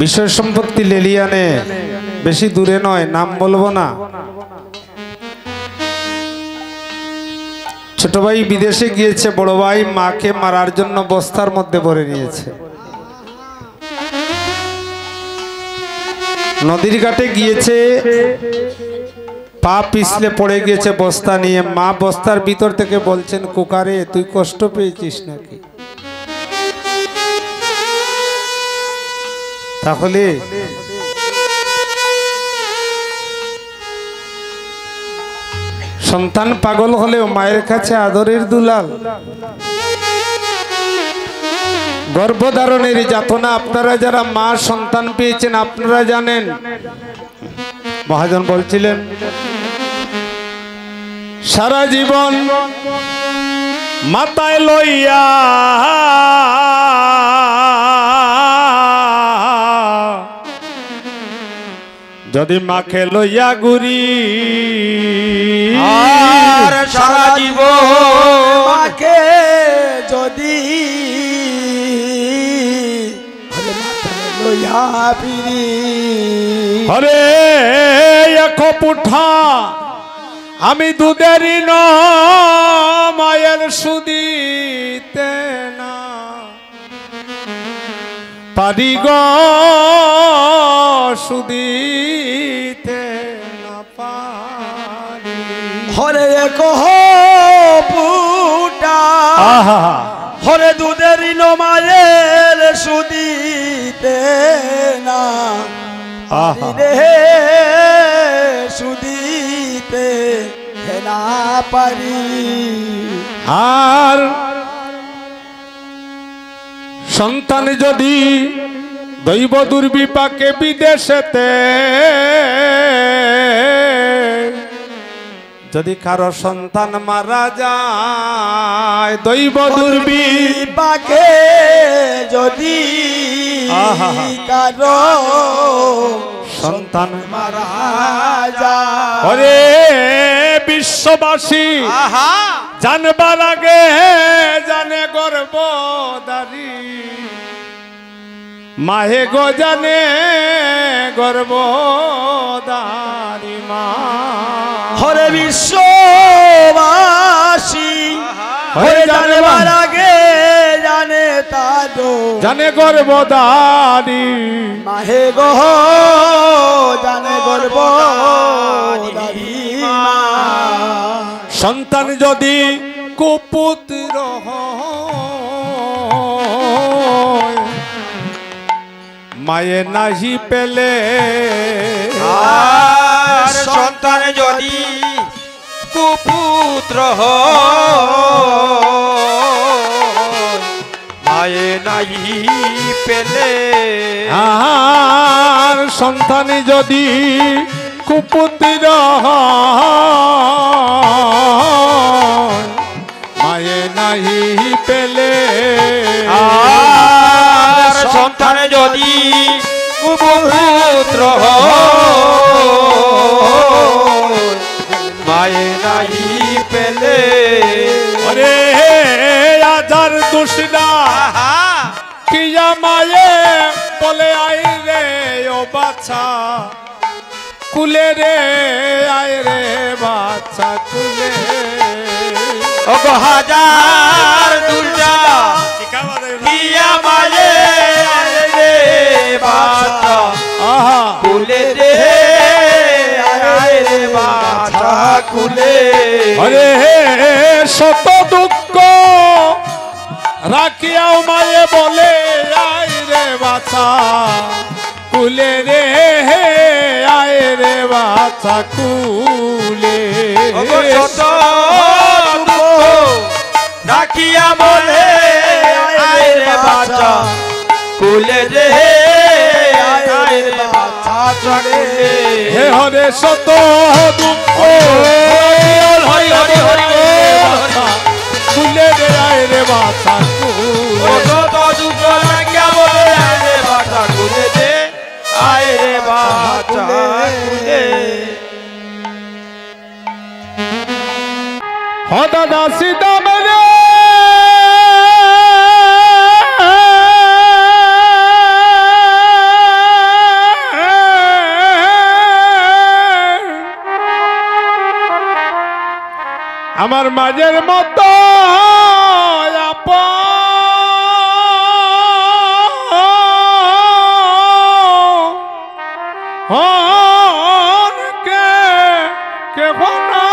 বিষয় সম্পত্তি লেলিয়ানে বেশি দূরে নয়, নাম বলবো না। ছোট ভাই বিদেশে গিয়েছে, বড় ভাই মাকে মারার জন্য বস্তার মধ্যে ভরে নিয়েছে। নদীর ঘাটে গিয়েছে, পা পিছলে পড়ে গিয়েছে বস্তা নিয়ে। মা বস্তার ভিতর থেকে বলছেন, কুকারে তুই কষ্ট পেয়েছিস নাকি? তাহলে সন্তান পাগল হলেও মায়ের কাছে আদরের দুলাল। গর্ভধারণের যাতনা আপনারা যারা মা সন্তান পেয়েছেন আপনারা জানেন। মহাজন বলছিলেন, সারা জীবন মাথায় লইয়া যদি মাকে লইয়া ঘুরি, আর সারা জীবন মাকে যদি লইয়া ফিরি, হরে এক পুঠা আমি দুধেরই ন মায়ের সুদিতে না পারি গো, সুদিতে না পারি। হরে এক পুটা হরে দুধের মায়ের সুদিতে না রে, সুদিতে না পারি। আর সন্তান যদি দৈব দুর্বিপাকে বিদেশেতে যদি কারো সন্তান মারা যায়, দৈব দুর্বিপাকে যদি কারো সন্তান মারা যায়, ওরে বিশ্ববাসী জানবার আগে জানে গর্ভধারী মাহে গো, জানে গর্ভধারী মা। হরে বিশ্ববাসী হরে জানবার আগে জানে তাদো, জানে গর্ভধারী মাহে গো, জানে গর্ভধারী মা। সন্তান যদি কুপুত্র মায়ে নাহি পেলে, আর সন্তান যদি কুপুত্র মায়ে নাহি পেলে, আর সন্তান যদি কুপুত্র মায়ে নাহি পেলে, আর সন্তান যদি কুপুত্র মায়ে নাহি পেলে, ওরে আজার দুষ্টা কিয়া মায়ে বলে আই রে ও বাচ্চা কুলে রে, আয় রে বাচ্চা কুলে। ও হাজার দুর্গা কিয়া মায়ে রে বাচ্চা কুলে রে, আয় রে বাচ্চা কুলে। আরে শত দুঃখ রাখিয়াও মায়ে বলে আয় রে বাচ্চা কুলে রে, আয় রে বাচ্চা কুলে। শত দুঃখ রাখিয়া বলে আয় রে বাচ্চা কুলে রে, আয় রে বাচ্চা চলে। হে হরে শত দুঃখ হরি হরি হরি কুলে রে, আয় রে বাচ্চা কুলে। শত দুঃখ রাখিয়া বলে আয় রে বাচ্চা কুলে রে, আয় রে বাচ্চা কুলে। দাদা সীতা মেরে আমার মাঝের মতো আপন কে না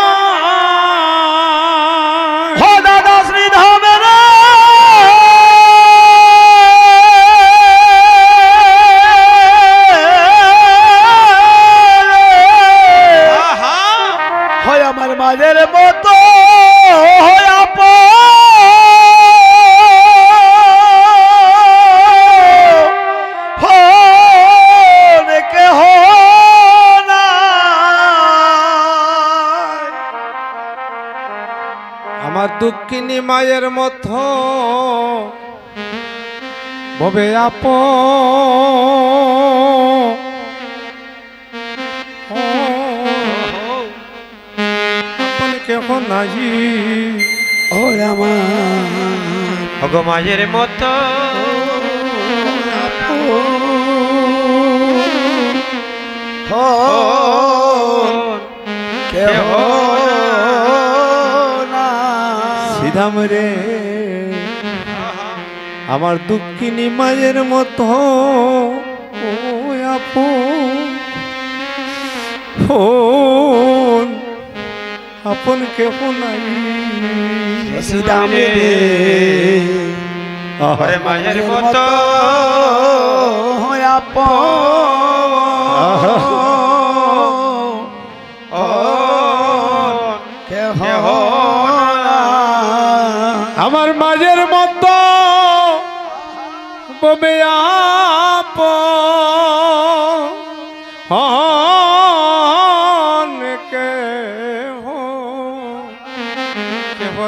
हो दादा श्री धाम रे হয় আমার মাঝের মতো হয় আপন কেহ আমার দুঃখিনী মায়ের মতো ভবে আপন কেহ নাই ও আমার ওগো মায়ের মতো কেহ সিধাম রে আমার দুঃখিনী মায়ের মতো ও আপন কেহ নাই সিধাম রে মায়ের মতো আমার মাঝের মতো ববে আপন কেহ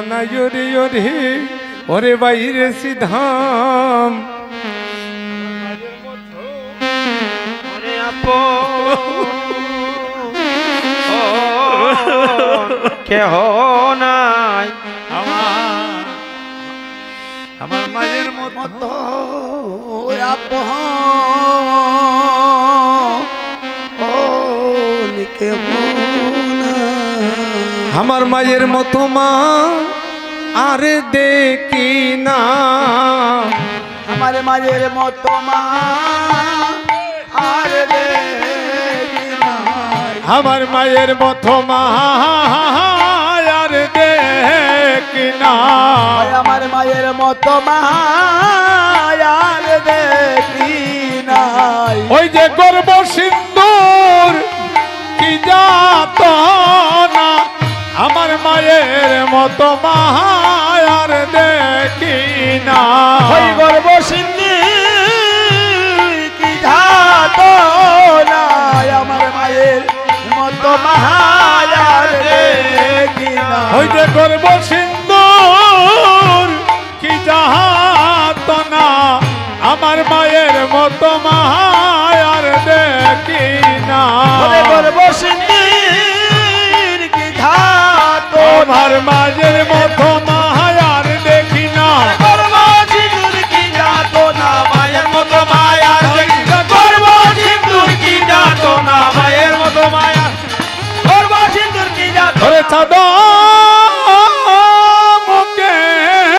না জরি জরি ওরে বাইরে সিধাম কেহ নাই আমার মায়ের মতো আমার মায়ের মতো মা আর দেখি না আমার মায়ের মতো মা আর দেখি না আমার মায়ের মতো মা আর দেখি না আমার মায়ের মতো মা আর দেখি নাই ওই যে গর্ব সিন্দুর কি যাত না আমার মায়ের মতো মা আর দেখি না ওই গর্ব সিন্দুর কি যাত না আমার মায়ের মতো মা আর দেখি না ওই যে গর্ব সিন্দুর কি যাত না আমার মায়ের মতো মা আর দেখি না গর্ব সিন্দুর কি যাত আমার মাঝে